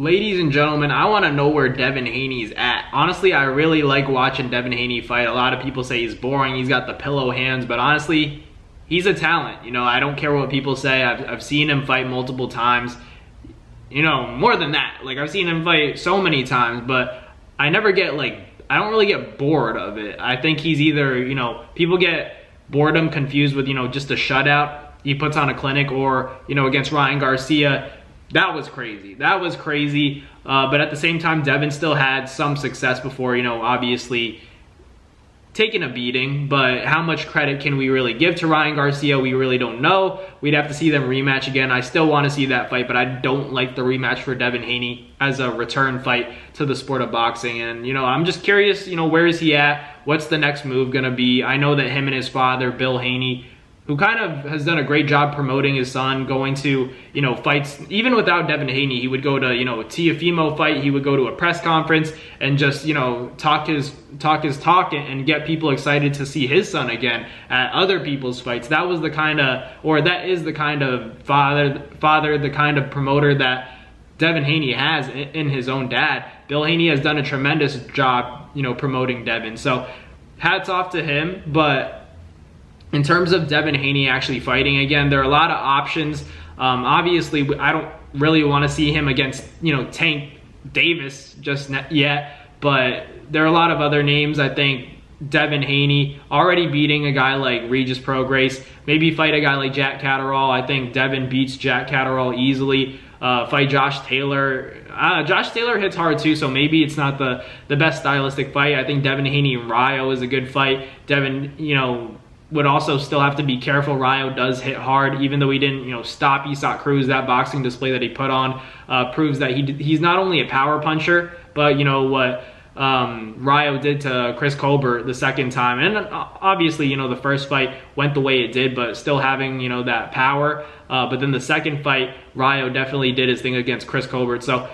Ladies and gentlemen, I want to know where Devin Haney's at. Honestly, I really like watching Devin Haney fight. A lot of people say he's boring, he's got the pillow hands, but honestly, he's a talent. You know, I don't care what people say. I've seen him fight multiple times. You know, more than that. Like, I've seen him fight so many times, but I never get, I don't really get bored of it. I think he's either, people get boredom confused with, just a shutout he puts on a clinic, or, against Ryan Garcia. That was crazy. That was crazy. But at the same time, Devin still had some success before, obviously taking a beating. But how much credit can we really give to Ryan Garcia? We really don't know. We'd have to see them rematch again. I still want to see that fight, but I don't like the rematch for Devin Haney as a return fight to the sport of boxing. And, I'm just curious, where is he at? What's the next move going to be? I know that him and his father, Bill Haney, who kind of has done a great job promoting his son, going to, fights. Even without Devin Haney, he would go to, a Tiafimo fight. He would go to a press conference and just, talk his talk and get people excited to see his son again at other people's fights. That was the kind of, or that is the kind of father, the kind of promoter that Devin Haney has in his own dad. Bill Haney has done a tremendous job, promoting Devin. So hats off to him. But in terms of Devin Haney actually fighting again, there are a lot of options. Obviously, I don't really want to see him against, Tank Davis just yet, but there are a lot of other names. I think Devin Haney already beating a guy like Regis Prograis, maybe fight a guy like Jack Catterall. I think Devin beats Jack Catterall easily. Fight Josh Taylor. Josh Taylor hits hard too, so maybe it's not the best stylistic fight. I think Devin Haney and Rayo is a good fight. Devin, would also still have to be careful. Rayo does hit hard, even though he didn't, stop Isaac Cruz. That boxing display that he put on proves that he's not only a power puncher, but what Rayo did to Chris Colbert the second time. And obviously, the first fight went the way it did, but still having, that power. But then the second fight, Rayo definitely did his thing against Chris Colbert. So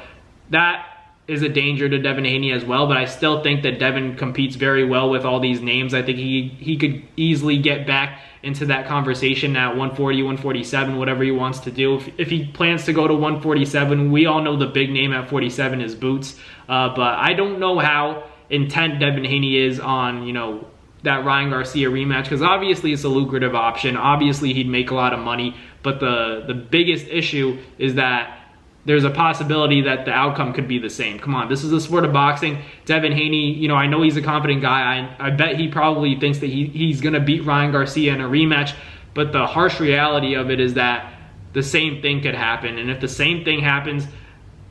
that is a danger to Devin Haney as well, but I still think that Devin competes very well with all these names. I think he could easily get back into that conversation at 140, 147, whatever he wants to do. If he plans to go to 147, we all know the big name at 47 is Boots, but I don't know how intent Devin Haney is on, that Ryan Garcia rematch, because obviously it's a lucrative option. Obviously he'd make a lot of money, but the biggest issue is that there's a possibility that the outcome could be the same. Come on, this is the sport of boxing. Devin Haney, I know he's a confident guy. I bet he probably thinks that he's going to beat Ryan Garcia in a rematch, but the harsh reality of it is that the same thing could happen. And if the same thing happens,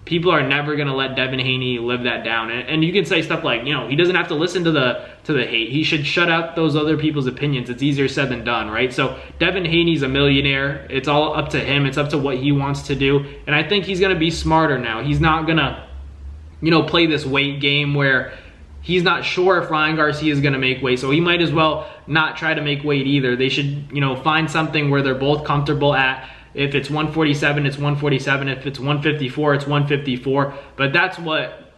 people are never going to let Devin Haney live that down. And you can say stuff like, he doesn't have to listen to the hate. He should shut out those other people's opinions. It's easier said than done, right? So Devin Haney's a millionaire. It's all up to him. It's up to what he wants to do. And I think he's going to be smarter now. He's not going to, play this weight game where he's not sure if Ryan Garcia is going to make weight. So he might as well not try to make weight either. They should, find something where they're both comfortable at. If it's 147, it's 147. If it's 154, it's 154. But that's what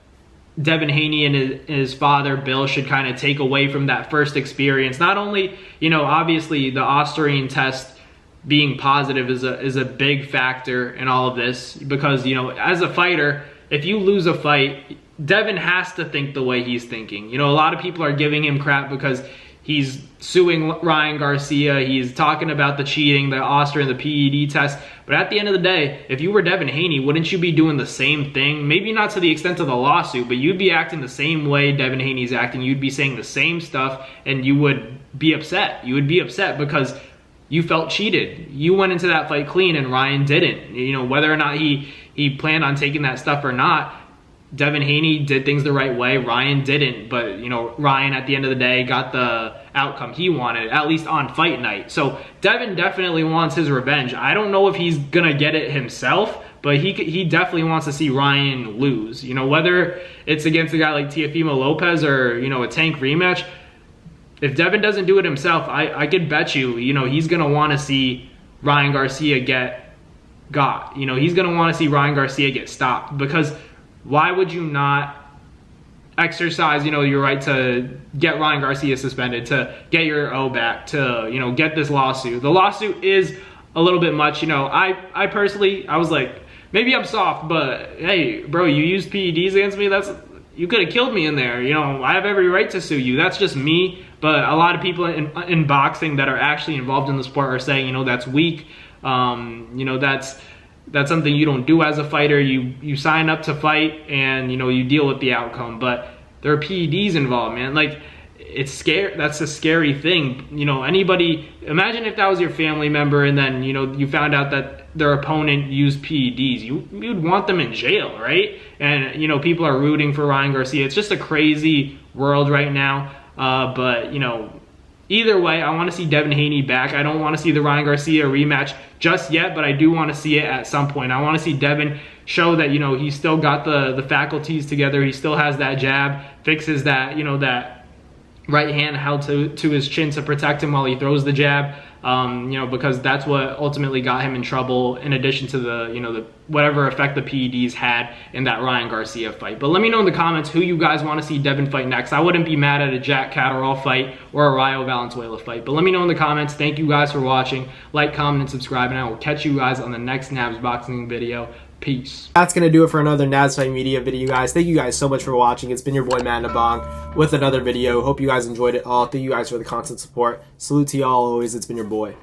Devin Haney and his father, Bill, should kind of take away from that first experience. Not only, obviously the Austrian test being positive is a big factor in all of this. Because, as a fighter, if you lose a fight, Devin has to think the way he's thinking. A lot of people are giving him crap because he's suing Ryan Garcia. He's talking about the cheating, the Austrian, the PED test. But at the end of the day, if you were Devin Haney, wouldn't you be doing the same thing? Maybe not to the extent of the lawsuit, but you'd be acting the same way Devin Haney's acting. You'd be saying the same stuff, and you would be upset. You would be upset because you felt cheated. You went into that fight clean, and Ryan didn't. Whether or not he planned on taking that stuff or not, Devin Haney did things the right way. Ryan didn't, but Ryan at the end of the day got the outcome he wanted, at least on fight night. So Devin definitely wants his revenge. I don't know if he's gonna get it himself, but he definitely wants to see Ryan lose. Whether it's against a guy like Teofimo Lopez or a Tank rematch. If Devin doesn't do it himself, I could bet you, he's gonna want to see Ryan Garcia get got. He's gonna want to see Ryan Garcia get stopped, because why would you not exercise, your right to get Ryan Garcia suspended, to get your O back, to, get this lawsuit? The lawsuit is a little bit much. I personally, I was like, maybe I'm soft, but hey, bro, you used PEDs against me. You could have killed me in there. You know, I have every right to sue you. That's just me. But a lot of people in boxing that are actually involved in the sport are saying, you know, that's weak. You know, that's something you don't do as a fighter. You sign up to fight, and you know, you deal with the outcome. But there are PEDs involved, man. Like, it's scary. That's a scary thing. You know, anybody, imagine if that was your family member, and then, you know, you found out that their opponent used PEDs. You'd want them in jail, right? And you know, people are rooting for Ryan Garcia. It's just a crazy world right now. But you know, either way, I want to see Devin Haney back. I don't want to see the Ryan Garcia rematch just yet, but I do want to see it at some point. I want to see Devin show that, you know, he's still got the faculties together. He still has that jab, fixes that, you know, that right hand held to his chin to protect him while he throws the jab. You know, because that's what ultimately got him in trouble, in addition to the whatever effect the PEDs had in that Ryan Garcia fight. But let me know in the comments who you guys want to see Devin fight next. I wouldn't be mad at a Jack Catterall fight or a Rayo Valenzuela fight. But let me know in the comments. Thank you guys for watching. Like, comment, and subscribe, and I will catch you guys on the next Nabs Boxing video. Peace. That's going to do it for another Nabs Fight Media video, guys. Thank you guys so much for watching. It's been your boy, Matt Nabong, with another video. Hope you guys enjoyed it all. Thank you guys for the constant support. Salute to y'all always. It's been your boy.